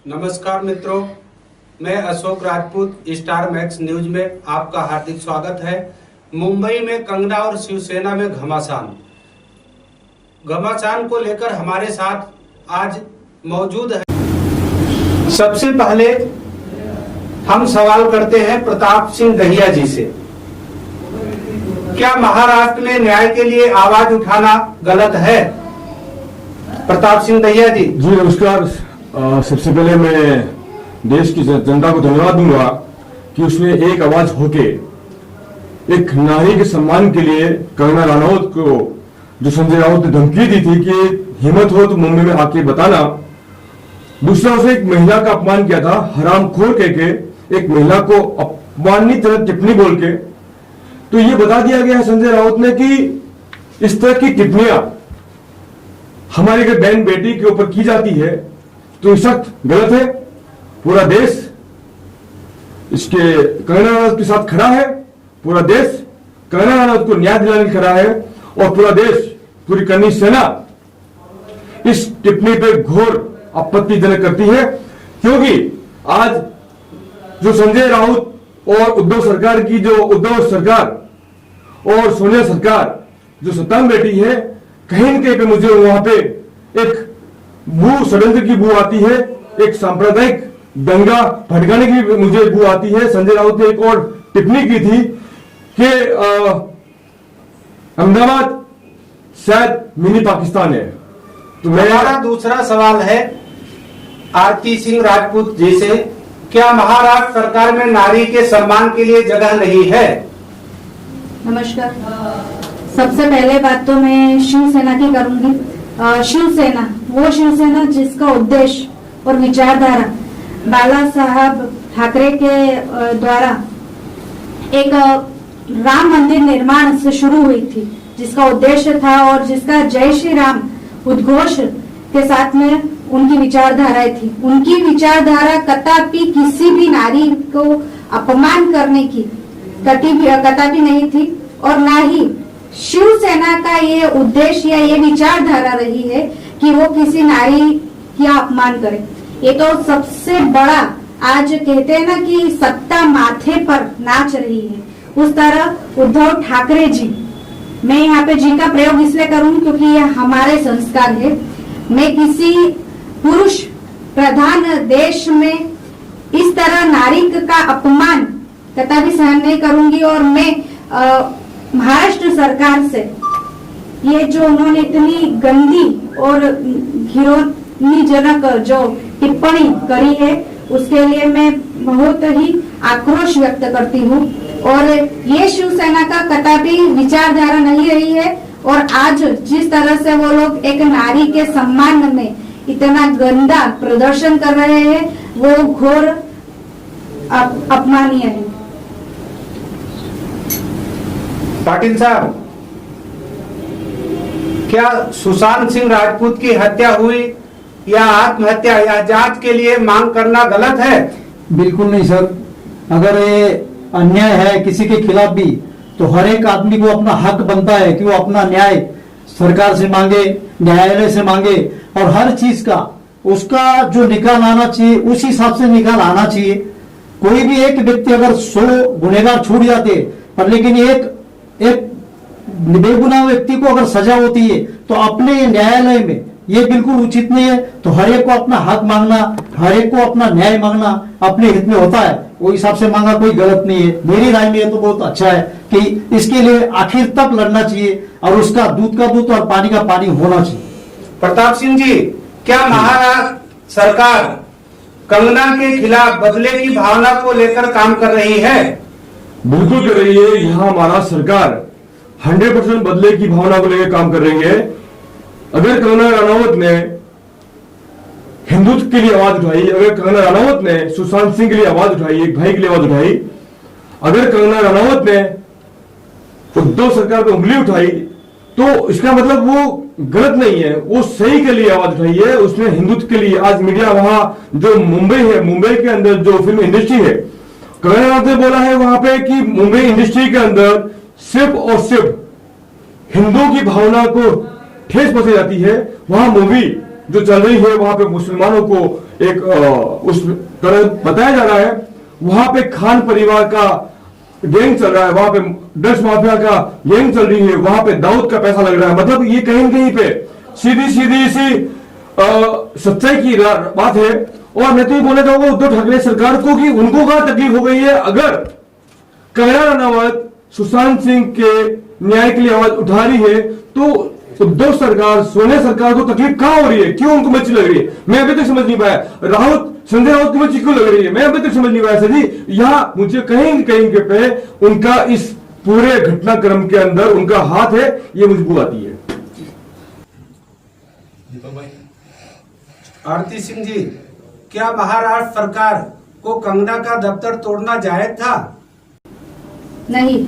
नमस्कार मित्रों, मैं Ashok Rajput star max news में आपका हार्दिक स्वागत है। मुंबई में कंगना और शिवसेना में घमासान को लेकर हमारे साथ आज मौजूद है। सबसे पहले हम सवाल करते हैं प्रताप सिंह दहिया जी से। क्या महाराष्ट्र में न्याय के लिए आवाज उठाना गलत है? प्रताप सिंह दहिया जी। जी नमस्कार। सबसे पहले मैं देश की जनता को धन्यवाद दूंगा कि उसने एक आवाज होके एक नारी के सम्मान के लिए कंगना रनौत को, जो संजय राउत ने धमकी दी थी कि हिम्मत हो तो मुंबई में आके बताना, दूसरा उसे एक महिला का अपमान किया था, हरामखोर कह के एक महिला को अपमानित टिप्पणी बोल के। तो ये बता दिया गया है संजय राउत ने कि इस तरह की टिप्पणियां हमारे के बहन बेटी के ऊपर की जाती है तो सख्त गलत है। पूरा देश इसके कंगना रनौत के साथ खड़ा है, पूरा देश कंगना रनौत को न्याय दिलाने खड़ा है और पूरा देश, पूरी कर्णी सेना इस टिप्पणी पे घोर आपत्तिजनक करती है, क्योंकि आज जो संजय राउत और उद्धव सरकार की, जो उद्धव सरकार और सोनिया सरकार जो सत्ता में बैठी है, कहीं न कहीं पे मुझे वहां पे एक षड्यंत्र की बू आती है, एक सांप्रदायिक दंगा भड़काने की मुझे बू आती है। संजय राउत ने एक और टिप्पणी की थी कि अहमदाबाद शायद मिनी पाकिस्तान है। तो मेरा दूसरा सवाल है आरती सिंह राजपूत जी से। क्या महाराष्ट्र सरकार में नारी के सम्मान के लिए जगह नहीं है? नमस्कार। सबसे पहले बात तो मैं शिवसेना की करूंगी। शिवसेना वो शिवसेना जिसका उद्देश्य और विचारधारा बाला साहब ठाकरे के द्वारा एक राम मंदिर निर्माण से शुरू हुई थी, जिसका उद्देश्य था और जिसका जय श्री राम उद्घोष के साथ में उनकी विचारधाराएं थी। उनकी विचारधारा कदापि किसी भी नारी को अपमान करने की कदापि नहीं थी और ना ही शिवसेना का ये उद्देश्य या ये विचारधारा रही है कि वो किसी नारी का अपमान करे। ये तो सबसे बड़ा, आज कहते हैं ना कि सत्ता माथे पर नाच रही है, उस तरह उद्धव ठाकरे जी, मैं यहाँ पे जी का प्रयोग इसलिए करूँ क्योंकि ये हमारे संस्कार है। मैं किसी पुरुष प्रधान देश में इस तरह नारी का अपमान कदापि सहन नहीं करूंगी और मैं महाराष्ट्र सरकार से ये जो उन्होंने इतनी गंदी और घिनौनीजनक जो टिप्पणी करी है उसके लिए मैं बहुत ही आक्रोश व्यक्त करती हूँ और ये शिवसेना का कदापि विचारधारा नहीं रही है। और आज जिस तरह से वो लोग एक नारी के सम्मान में इतना गंदा प्रदर्शन कर रहे हैं वो घोर अपमानीय है। पाटिल साहब, क्या सुशांत सिंह राजपूत की हत्या हुई या आत्महत्या या जांच के लिए मांग करना गलत है? बिल्कुल नहीं सर। अगर ये अन्याय है किसी के खिलाफ भी तो हर एक आदमी को अपना हक बनता है कि वो अपना न्याय सरकार से मांगे, न्यायालय से मांगे और हर चीज का उसका जो निकाल आना चाहिए उस हिसाब से निकाल आना चाहिए। कोई भी एक व्यक्ति अगर 100 गुनहगार छूट जाते पर लेकिन एक बेगुनाह व्यक्ति को अगर सजा होती है तो अपने न्यायालय में ये बिल्कुल उचित नहीं है। तो हर एक को अपना हक मांगना, हर एक को अपना न्याय मांगना अपने हित में होता है, वो हिसाब से मांगा कोई गलत नहीं है। मेरी राय में ये तो बहुत अच्छा है कि इसके लिए आखिर तक लड़ना चाहिए और उसका दूध का दूध और पानी का पानी होना चाहिए। प्रताप सिंह जी, क्या महाराष्ट्र सरकार कंगना के खिलाफ बदले की भावना को लेकर काम कर रही है? बिल्कुल कर रही है। यहाँ महाराष्ट्र सरकार 100% बदले की भावना को लेकर काम कर रही है। अगर कंगना रनौत ने हिंदुत्व के लिए आवाज उठाई, अगर कंगना रनौत ने सुशांत सिंह के लिए आवाज उठाई, एक भाई के लिए आवाज उठाई, अगर कंगना रनौत ने उद्धव सरकार पर उंगली उठाई तो इसका मतलब वो गलत नहीं है, वो सही के लिए आवाज उठाई है। उसने हिंदुत्व के लिए, आज मीडिया वहां जो मुंबई है, मुंबई के अंदर जो फिल्म इंडस्ट्री है, कंगना रनौत ने बोला है वहां पे कि मुंबई इंडस्ट्री के अंदर सिर्फ और सिर्फ हिंदुओं की भावना को ठेस पहुंचाई जाती है। वहां मूवी जो चल रही है वहां पे मुसलमानों को एक उस तरह बताया जा रहा है। वहां पे खान परिवार का गैंग चल रहा है, वहां पे ड्रग्स माफिया का गैंग चल रही है, वहां पे दाऊद का पैसा लग रहा है। मतलब ये कहीं न कहीं पे सीधी सीधी सी सच्चाई की बात है। और मैं तो ये बोलना चाहूंगा उद्धव ठाकरे सरकार को कि उनको क्या तकलीफ हो गई है। अगर कंगना रनावत सुशांत सिंह के न्याय के लिए आवाज उठा रही है तो उद्धव सरकार, सोनिया सरकार को तकलीफ कहां हो रही है, क्यों उनको मिर्ची लग रही है, मैं अभी तक समझ नहीं पाया। संजय राउत को मिर्ची क्यों लग रही है, मैं अभी तक समझ नहीं पाया सर जी। यहाँ मुझे कहीं कहीं के पे उनका इस पूरे घटनाक्रम के अंदर उनका हाथ है, ये मुझे बू आती है। आरती सिंह जी, क्या महाराष्ट्र सरकार को कंगना का दफ्तर तोड़ना जायज था? नहीं,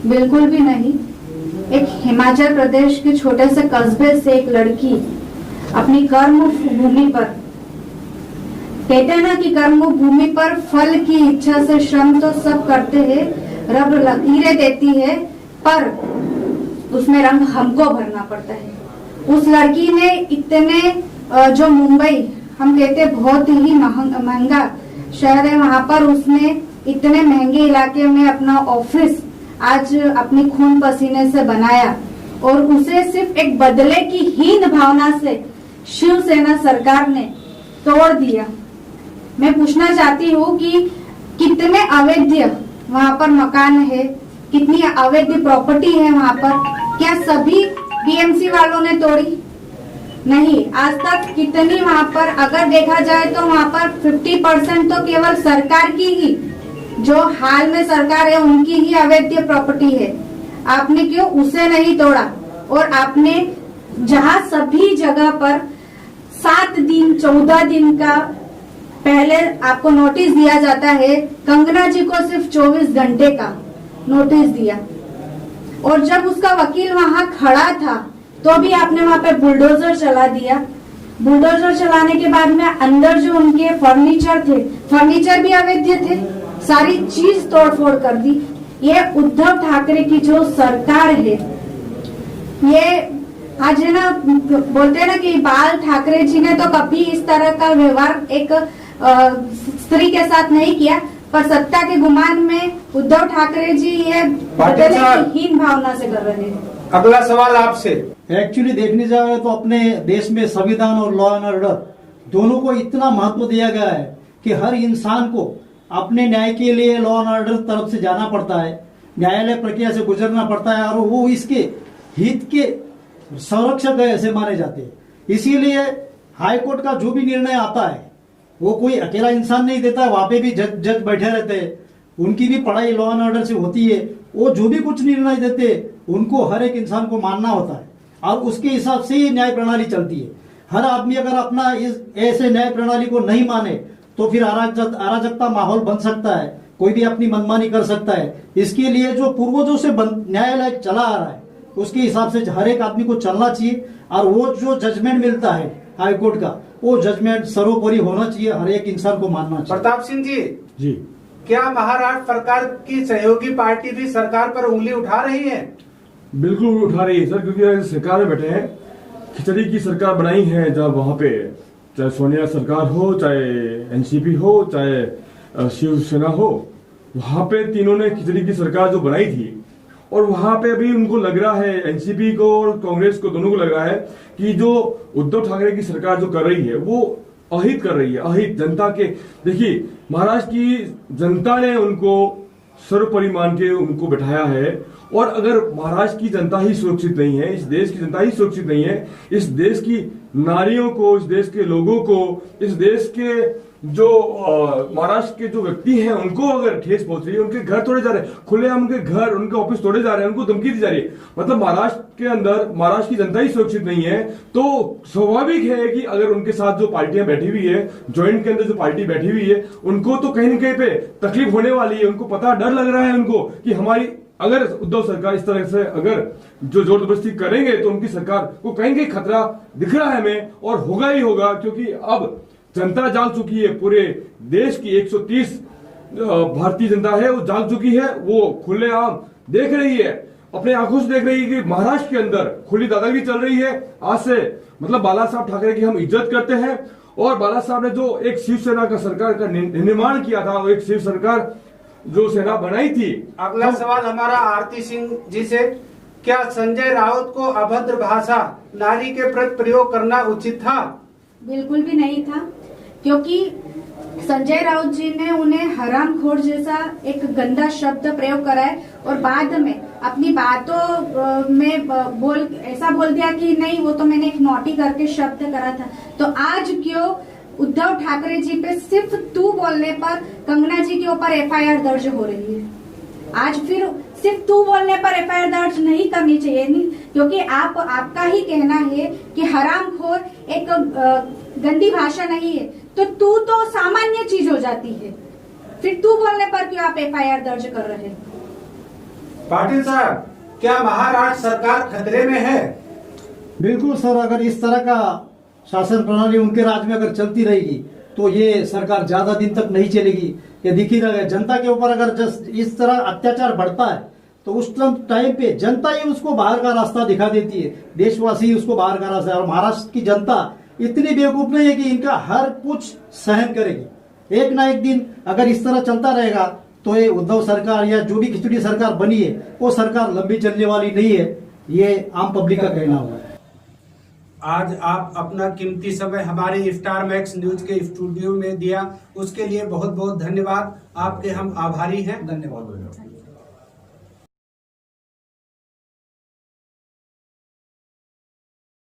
बिल्कुल भी नहीं। एक हिमाचल प्रदेश के छोटे से कस्बे से एक लड़की अपनी कर्म भूमि पर, कहते हैं ना कि कर्म भूमि पर फल की इच्छा से श्रम तो सब करते हैं, रब लकीरें देती है, पर उसमें रंग हमको भरना पड़ता है। उस लड़की ने इतने जो मुंबई हम कहते बहुत ही महंगा शहर है, वहां पर उसने इतने महंगे इलाके में अपना ऑफिस आज अपनी खून पसीने से बनाया और उसे सिर्फ एक बदले की हीन भावना से शिवसेना सरकार ने तोड़ दिया। मैं पूछना चाहती हूँ कि कितने अवैध वहां पर मकान है, कितनी अवैध प्रॉपर्टी है वहां पर, क्या सभी बीएमसी वालों ने तोड़ी? नहीं। आज तक कितनी वहां पर अगर देखा जाए तो वहां पर 50% तो केवल सरकार की ही, जो हाल में सरकार है उनकी ही अवैध प्रॉपर्टी है। आपने क्यों उसे नहीं तोड़ा? और आपने जहां सभी जगह पर 7 दिन 14 दिन का पहले आपको नोटिस दिया जाता है, कंगना जी को सिर्फ 24 घंटे का नोटिस दिया। और जब उसका वकील वहां खड़ा था तो भी आपने वहां पे बुलडोजर चला दिया। बुलडोजर चलाने के बाद में अंदर जो उनके फर्नीचर थे, फर्नीचर भी अवैध थे, सारी चीज तोड़फोड़ कर दी। ये उद्धव ठाकरे की जो सरकार है, ये आज है ना, बोलते हैं ना कि बाल ठाकरे जी ने तो कभी इस तरह का व्यवहार एक स्त्री के साथ नहीं किया, पर सत्ता के गुमान में उद्धव ठाकरे जी ये बदले की हीन भावना से कर रहे हैं। अगला सवाल आपसे। एक्चुअली देखने जाए तो अपने देश में संविधान और लॉ एंड ऑर्डर दोनों को इतना महत्व दिया गया है कि हर इंसान को अपने न्याय के लिए लॉ एंड ऑर्डर तरफ से जाना पड़ता है, न्यायालय प्रक्रिया से गुजरना पड़ता है और वो इसके हित के संरक्षक ऐसे माने जाते हैं। इसीलिए हाईकोर्ट का जो भी निर्णय आता है वो कोई अकेला इंसान नहीं देता है, वहां पे भी जज बैठे रहते हैं, उनकी भी पढ़ाई लॉ एंड ऑर्डर से होती है। वो जो भी कुछ निर्णय देते उनको हर एक इंसान को मानना होता है और उसके हिसाब से ही न्याय प्रणाली चलती है। हर आदमी अगर अपना इस ऐसे न्याय प्रणाली को नहीं माने तो फिर अराजकता माहौल बन सकता है, कोई भी अपनी मनमानी कर सकता है। इसके लिए जो पूर्वजों से न्यायालय चला आ रहा है उसके हिसाब से हर एक आदमी को चलना चाहिए और वो जो जजमेंट मिलता है हाईकोर्ट का, वो जजमेंट सर्वोपरि होना चाहिए, हर एक इंसान को मानना चाहिए। प्रताप सिंह जी, क्या महाराष्ट्र सरकार की सहयोगी पार्टी भी सरकार पर उंगली उठा रही है? बिल्कुल उठा रही है सर, क्योंकि सरकार में बैठे हैं, खिचड़ी की सरकार बनाई है। जब वहां पे चाहे सोनिया सरकार हो, चाहे एनसीपी हो, चाहे शिवसेना हो, वहां पे तीनों ने खिचड़ी की सरकार जो बनाई थी और वहां पे भी उनको लग रहा है, एनसीपी को और कांग्रेस को दोनों को लग रहा है कि जो उद्धव ठाकरे की सरकार जो कर रही है वो अहित कर रही है, अहित जनता के। देखिए महाराष्ट्र की जनता ने उनको सर्वोपरि मान के उनको बैठाया है और अगर महाराष्ट्र की जनता ही सुरक्षित नहीं है, इस देश की जनता ही सुरक्षित नहीं है, इस देश की नारियों को, इस देश के लोगों को, इस देश के जो महाराष्ट्र के जो व्यक्ति हैं उनको अगर ठेस पहुंच रही है, उनके घर तोड़े जा रहे हैं, खुलेआम उनके घर, उनके ऑफिस तोड़े जा रहे हैं, उनको धमकी दी जा रही है, मतलब महाराष्ट्र के अंदर महाराष्ट्र की जनता ही सुरक्षित नहीं है, तो स्वाभाविक है कि अगर उनके साथ जो पार्टियां बैठी हुई है, ज्वाइंट के अंदर जो पार्टी बैठी हुई है, उनको तो कहीं न कहीं पे तकलीफ होने वाली है। उनको पता, डर लग रहा है उनको कि हमारी अगर उद्धव सरकार इस तरह से अगर जो जोर जबरदस्ती करेंगे तो उनकी सरकार को कहीं कहीं खतरा दिख रहा है हमें, और होगा ही होगा, क्योंकि अब जनता जाग चुकी है, पूरे देश की 130 भारतीय जनता है वो जाग चुकी है, वो खुलेआम देख रही है। अपने आंखों से देख रही है कि महाराष्ट्र के अंदर खुली दादागिरी चल रही है। आज से मतलब बाला साहब ठाकरे की हम इज्जत करते हैं और बाला साहब ने जो एक शिवसेना का सरकार का निर्माण किया था, एक शिव सरकार जो सेना बनाई थी। अगला सवाल हमारा आरती सिंह जी से, क्या संजय राउत को अभद्र भाषा नारी के प्रति प्रयोग करना उचित था? बिल्कुल भी नहीं था, क्योंकि संजय राउत जी ने उन्हें हरामखोर जैसा एक गंदा शब्द प्रयोग करा है और बाद में अपनी बातों में ऐसा बोल दिया कि नहीं वो तो मैंने एक नोटी करके शब्द करा था। तो आज क्यों उद्धव ठाकरे जी पे सिर्फ तू बोलने पर कंगना जी के ऊपर एफआईआर दर्ज हो रही है? आज फिर सिर्फ तू बोलने पर एफआईआर दर्ज नहीं करनी चाहिए, नहीं, क्योंकि आपका ही कहना है कि हरामखोर एक गंदी भाषा नहीं है, तो तू तो सामान्य चीज हो जाती है, फिर तू बोलने पर क्यों आप एफआईआर दर्ज कर रहे हैं? पाटिल साहब, क्या महाराष्ट्र सरकार खतरे में है? बिल्कुल सर, अगर इस तरह का शासन प्रणाली उनके राज्य में अगर चलती रहेगी तो ये सरकार ज्यादा दिन तक नहीं चलेगी। ये दिख ही रहा है, जनता के ऊपर अगर इस तरह अत्याचार बढ़ता है तो उस टाइम पे जनता ही उसको बाहर का रास्ता दिखा देती है, देशवासी उसको बाहर का रास्ता। और महाराष्ट्र की जनता इतनी बेवकूफ नहीं है कि इनका हर कुछ सहन करेगी। एक ना एक दिन अगर इस तरह चलता रहेगा तो ये उद्धव सरकार या जो भी खिचड़ी सरकार बनी है वो सरकार लंबी चलने वाली नहीं है, ये आम पब्लिक का कहना हुआ है। आज आप अपना कीमती समय हमारे स्टार मैक्स न्यूज के स्टूडियो में दिया, उसके लिए बहुत बहुत धन्यवाद। आपके हम आभारी हैं। धन्यवाद।